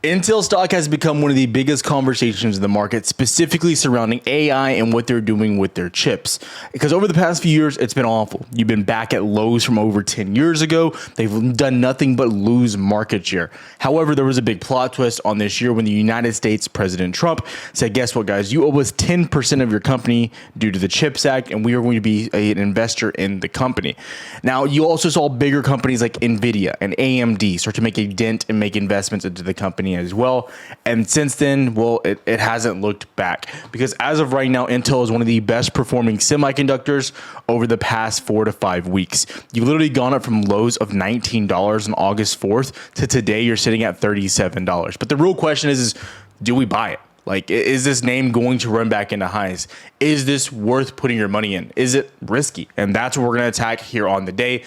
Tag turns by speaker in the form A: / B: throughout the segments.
A: Intel stock has become one of the biggest conversations in the market, specifically surrounding AI and what they're doing with their chips. Because over the past few years, it's been awful. You've been back at lows from over 10 years ago. They've done nothing but lose market share. However, there was a big plot twist on this year when the United States President Trump said, guess what, guys? You owe us 10% of your company due to the CHIPS Act, and we are going to be an investor in the company. Now, you also saw bigger companies like NVIDIA and AMD start to make a dent and make investments into the company as well. And since then, well, it hasn't looked back, because as of right now, Intel is one of the best performing semiconductors over the past 4 to 5 weeks. You've literally gone up from lows of $19 on August 4th to today you're sitting at $37. But the real question is do we buy it? Like, is this name going to run back into highs? Is this worth putting your money in? Is it risky? And that's what we're going to attack here on the day.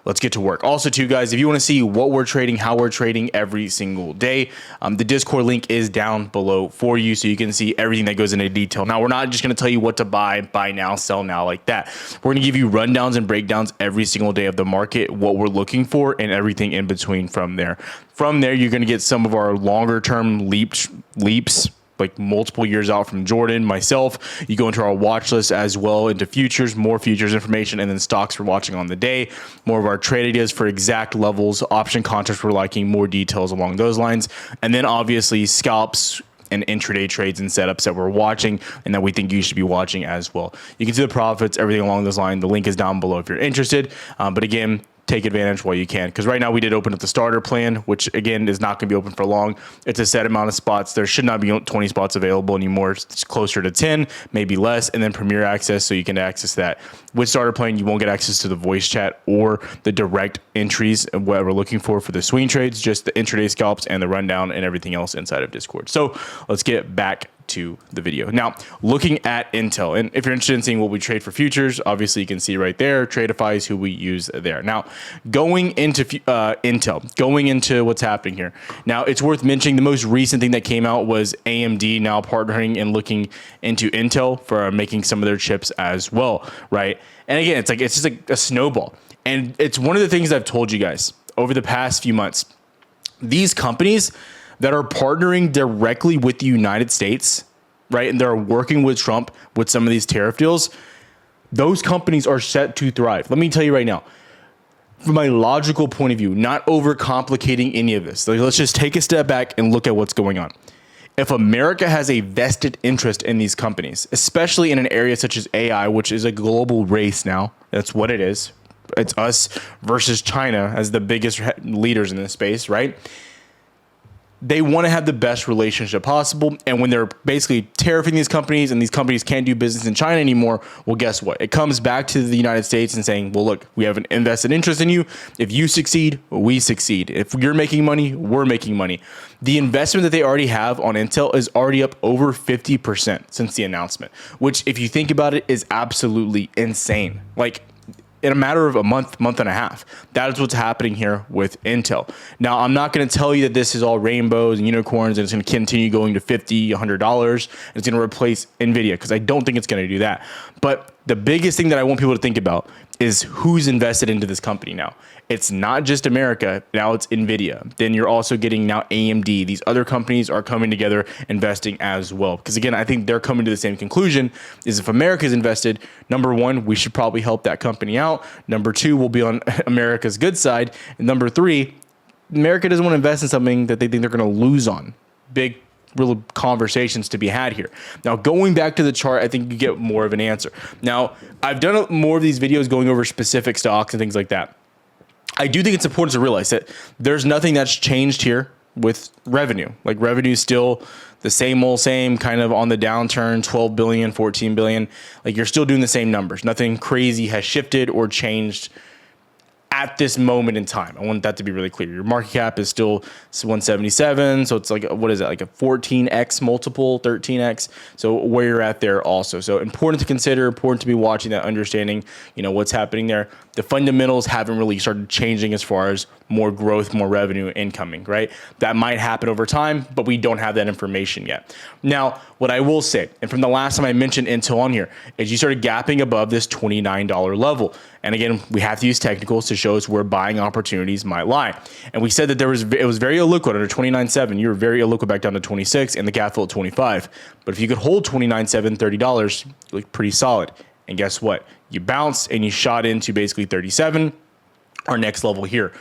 A: Let's get to work. Also, too, guys, if you want to see what we're trading, how we're trading every single day, the Discord link is down below for you, so you can see everything that goes into detail. Now, we're not just going to tell you what to buy now, sell now, like that. We're going to give you rundowns and breakdowns every single day of the market, what we're looking for, and everything in between from there. From there, you're going to get some of our longer term leaps, like multiple years out from Jordan, myself. You go into our watch list as well, into futures, more futures information, and then stocks we're watching on the day, more of our trade ideas for exact levels, option contracts we're liking, more details along those lines, and then obviously scalps and intraday trades and setups that we're watching and that we think you should be watching as well. You can see the profits, everything along those lines. The link is down below if you're interested. But again, take advantage while you can, because right now we did open up the starter plan, which again is not going to be open for long. It's a set amount of spots. There should not be 20 spots available anymore. It's closer to 10, maybe less, and then premier access, so you can access that. With starter plan, you won't get access to the voice chat or the direct entries of what we're looking for the swing trades, just the intraday scalps and the rundown and everything else inside of Discord. So let's get back to the video. Now, looking at Intel, and if you're interested in seeing what we trade for futures, obviously you can see right there, Tradeify is who we use there. Now, going into Intel, going into what's happening here. Now, it's worth mentioning the most recent thing that came out was AMD now partnering and looking into Intel for making some of their chips as well, right? And again, it's just like a snowball. And it's one of the things I've told you guys over the past few months. These companies that are partnering directly with the United States, right, and they're working with Trump with some of these tariff deals, those companies are set to thrive. Let me tell you right now, from a logical point of view, not overcomplicating any of this. Like, let's just take a step back and look at what's going on. If America has a vested interest in these companies, especially in an area such as AI, which is a global race now, that's what it is. It's us versus China as the biggest leaders in this space, right? They want to have the best relationship possible. And when they're basically tariffing these companies and these companies can't do business in China anymore, well, guess what? It comes back to the United States and saying, well, look, we have an invested interest in you. If you succeed, we succeed. If you're making money, we're making money. The investment that they already have on Intel is already up over 50% since the announcement, which, if you think about it, is absolutely insane. Like, in a matter of a month and a half. That is what's happening here with Intel. Now, I'm not going to tell you that this is all rainbows and unicorns and it's going to continue going to $50, $100. And it's going to replace NVIDIA, because I don't think it's going to do that. But the biggest thing that I want people to think about is who's invested into this company now. It's not just America. Now it's NVIDIA. Then you're also getting now AMD. These other companies are coming together, investing as well. Because again, I think they're coming to the same conclusion, is if America is invested, number one, we should probably help that company out. Number two, we'll be on America's good side. And number three, America doesn't want to invest in something that they think they're going to lose on. Big real conversations to be had here. Now, going back to the chart, I think you get more of an answer. Now, I've done more of these videos going over specific stocks and things like that. I do think it's important to realize that there's nothing that's changed here with revenue. Like, revenue is still the same old same, kind of on the downturn, 12 billion, 14 billion. Like, you're still doing the same numbers. Nothing crazy has shifted or changed at this moment in time. I want that to be really clear. Your market cap is still 177. So it's like, what is that? Like a 14x multiple, 13x. So where you're at there also. So important to consider, important to be watching that, understanding, what's happening there. the fundamentals haven't really started changing as far as more growth, more revenue incoming, right? That might happen over time, but we don't have that information yet. Now, what I will say, and from the last time I mentioned Intel on here, is you started gapping above this $29 level. And again, we have to use technicals to show us where buying opportunities might lie. And we said that it was very illiquid under 29.7. You were very illiquid back down to 26 and the gap fill at 25. But if you could hold 29.7, $30, you look pretty solid. And guess what? You bounced and you shot into basically 37, our next level here.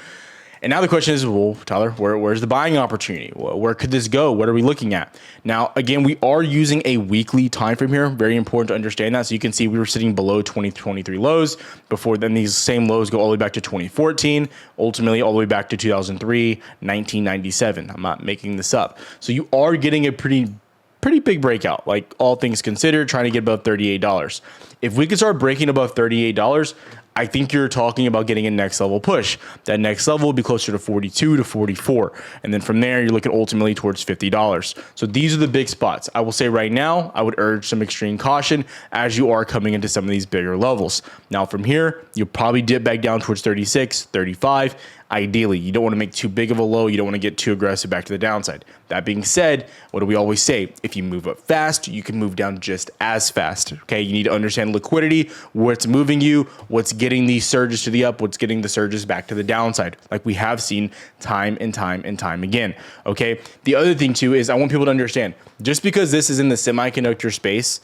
A: And now the question is, well, Tyler, where's the buying opportunity? Where could this go? What are we looking at? Now, again, we are using a weekly time frame here. Very important to understand that. So you can see we were sitting below 2023 lows. Before then, these same lows go all the way back to 2014, ultimately all the way back to 2003, 1997. I'm not making this up. So you are getting a pretty big breakout, like all things considered, trying to get above $38. If we could start breaking above $38, I think you're talking about getting a next level push. That next level will be closer to 42 to 44. And then from there, you're looking ultimately towards $50. So these are the big spots. I will say right now, I would urge some extreme caution as you are coming into some of these bigger levels. Now from here, you'll probably dip back down towards 36, 35. Ideally, you don't want to make too big of a low. You don't want to get too aggressive back to the downside. That being said, what do we always say? If you move up fast, you can move down just as fast. Okay, you need to understand liquidity, what's moving you, what's getting these surges to the up, what's getting the surges back to the downside, like we have seen time and time again. Okay, the other thing too is I want people to understand, just because this is in the semiconductor space,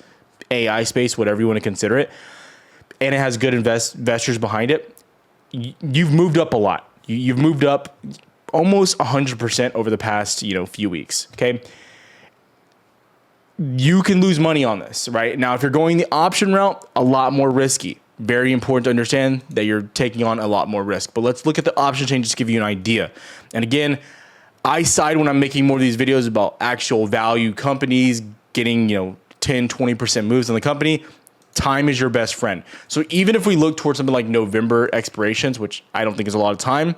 A: AI space, whatever you want to consider it, and it has good investors behind it, you've moved up a lot. You've moved up almost 100% over the past, few weeks. Okay. You can lose money on this, right? Now, if you're going the option route, a lot more risky. Very important to understand that you're taking on a lot more risk. But let's look at the option chain just to give you an idea. And again, I side when I'm making more of these videos about actual value companies getting, 10, 20% moves on the company. Time is your best friend. So even if we look towards something like November expirations, which I don't think is a lot of time,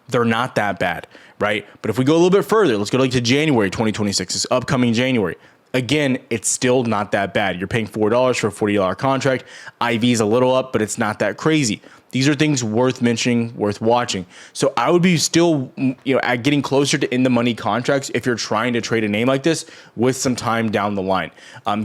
A: they're not that bad, right? But if we go a little bit further, let's go to January 2026, this upcoming January. Again, it's still not that bad. You're paying $4 for a $40 contract. IV is a little up, but it's not that crazy. These are things worth mentioning, worth watching. So I would be still, at getting closer to in the money contracts if you're trying to trade a name like this with some time down the line.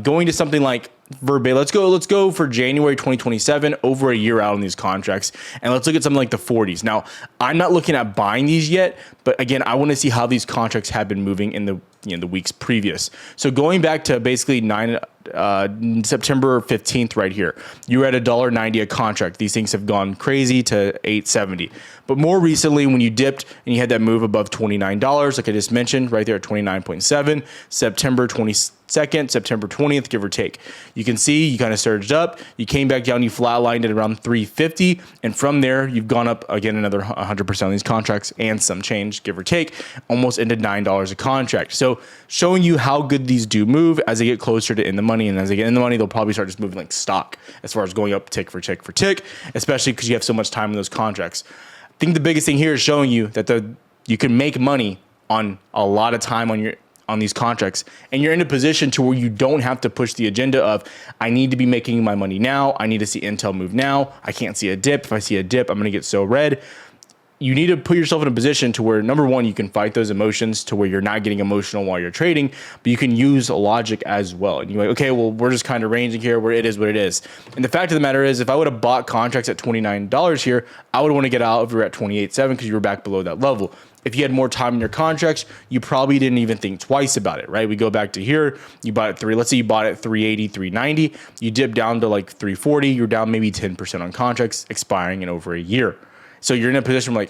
A: Going to something like Verbatim, let's go for January 2027, over a year out on these contracts, and let's look at something like the 40s. Now, I'm not looking at buying these yet, but again, I want to see how these contracts have been moving in the weeks previous. So going back to basically September 15th right here, you were at $1.90 a contract. These things have gone crazy to $8.70. But more recently, when you dipped and you had that move above $29, like I just mentioned, right there at 29.7, September 22nd, September 20th, give or take. You can see you kind of surged up. You came back down, you flatlined at around 350. And from there, you've gone up again another 100% on these contracts and some change, give or take, almost into $9 a contract. So showing you how good these do move as they get closer to in the money. And as they get in the money, they'll probably start just moving like stock as far as going up tick for tick for tick, especially because you have so much time in those contracts. I think the biggest thing here is showing you that you can make money on a lot of time on these contracts, and you're in a position to where you don't have to push the agenda of, I need to be making my money now. I need to see Intel move now. I can't see a dip. If I see a dip, I'm going to get so red. You need to put yourself in a position to where, number one, you can fight those emotions to where you're not getting emotional while you're trading, but you can use logic as well. And you're like, okay, well, we're just kind of ranging here where it is what it is. And the fact of the matter is, if I would have bought contracts at $29 here, I would want to get out if we were at 28.7 because you were back below that level. If you had more time in your contracts, you probably didn't even think twice about it, right? We go back to here, you bought it let's say you bought it at 380, 390, you dip down to like 340, you're down maybe 10% on contracts expiring in over a year. So you're in a position where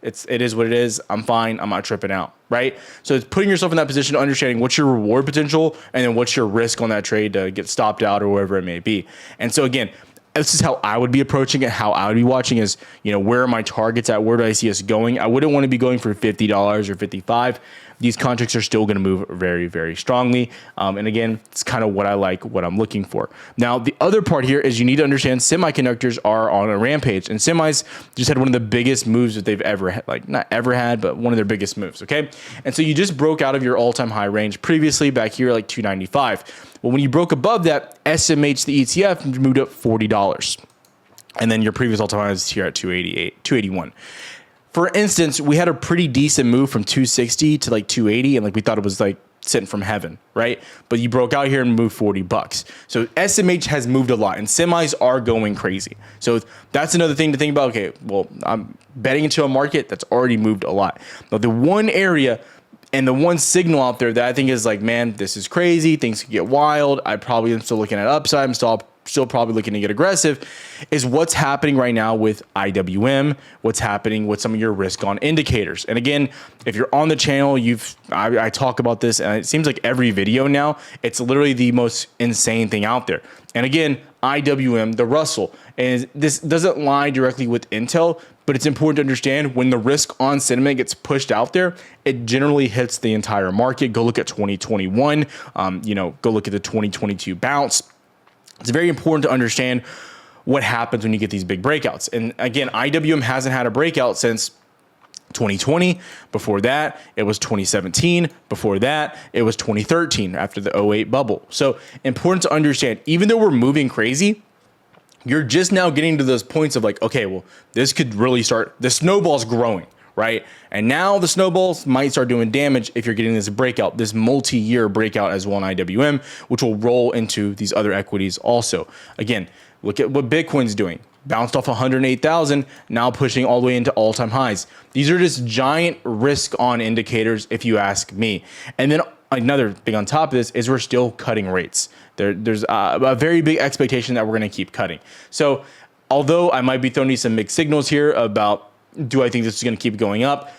A: it is what it is. I'm fine. I'm not tripping out, right? So it's putting yourself in that position, understanding what's your reward potential and then what's your risk on that trade to get stopped out or wherever it may be. And so again, this is how I would be approaching it, how I would be watching is, where are my targets at? Where do I see us going? I wouldn't want to be going for $50 or $55. These contracts are still going to move very, very strongly. And again, it's kind of what I like, what I'm looking for. Now, the other part here is you need to understand semiconductors are on a rampage, and semis just had one of the biggest moves that they've ever had, not ever had, but one of their biggest moves. Okay. And so you just broke out of your all-time high range previously back here, like 295. Well, when you broke above that, SMH, the ETF, moved up $40. And then your previous all-time high is here at 281. For instance, we had a pretty decent move from 260 to like 280, and like we thought it was like sent from heaven, right? But you broke out here and moved $40. So SMH has moved a lot, and semis are going crazy. So that's another thing to think about. Okay, well, I'm betting into a market that's already moved a lot. But the one area and the one signal out there that I think is like, man, this is crazy. Things could get wild. I probably am still looking at upside. I'm still probably looking to get aggressive, is what's happening right now with IWM, what's happening with some of your risk on indicators. And again, if you're on the channel, I talk about this, and it seems like every video now, it's literally the most insane thing out there. And again, IWM, the Russell, and this doesn't lie directly with Intel, but it's important to understand when the risk on sentiment gets pushed out there, it generally hits the entire market. Go look at 2021, go look at the 2022 bounce. It's very important to understand what happens when you get these big breakouts. And again, IWM hasn't had a breakout since 2020. Before that, it was 2017. Before that, it was 2013 after the '08 bubble. So important to understand, even though we're moving crazy, you're just now getting to those points of like, okay, well, this could really start, the snowball's growing, right? And now the snowballs might start doing damage if you're getting this breakout, this multi-year breakout as well in IWM, which will roll into these other equities also. Again, look at what Bitcoin's doing. Bounced off 108,000, now pushing all the way into all-time highs. These are just giant risk on indicators, if you ask me. And then another thing on top of this is we're still cutting rates. There's a very big expectation that we're going to keep cutting. So although I might be throwing you some mixed signals here about, do I think this is going to keep going up?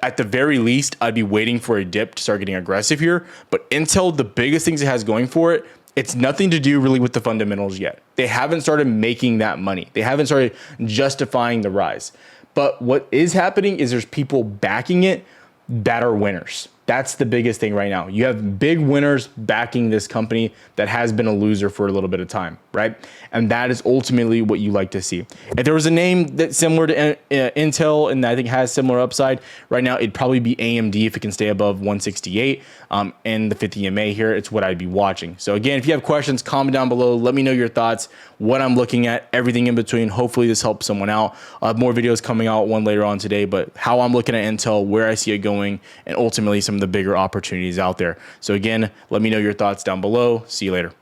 A: At the very least, I'd be waiting for a dip to start getting aggressive here. But Intel, the biggest things it has going for it, it's nothing to do really with the fundamentals yet. They haven't started making that money. They haven't started justifying the rise. But what is happening is there's people backing it that are winners. That's the biggest thing right now. You have big winners backing this company that has been a loser for a little bit of time, right? And that is ultimately what you like to see. If there was a name that's similar to Intel and I think has similar upside right now, it'd probably be AMD if it can stay above 168 and the 50 EMA here. It's what I'd be watching. So again, if you have questions, comment down below. Let me know your thoughts, what I'm looking at, everything in between. Hopefully this helps someone out. I'll have more videos coming out, one later on today, but how I'm looking at Intel, where I see it going, and ultimately some of the bigger opportunities out there. So again, let me know your thoughts down below. See you later.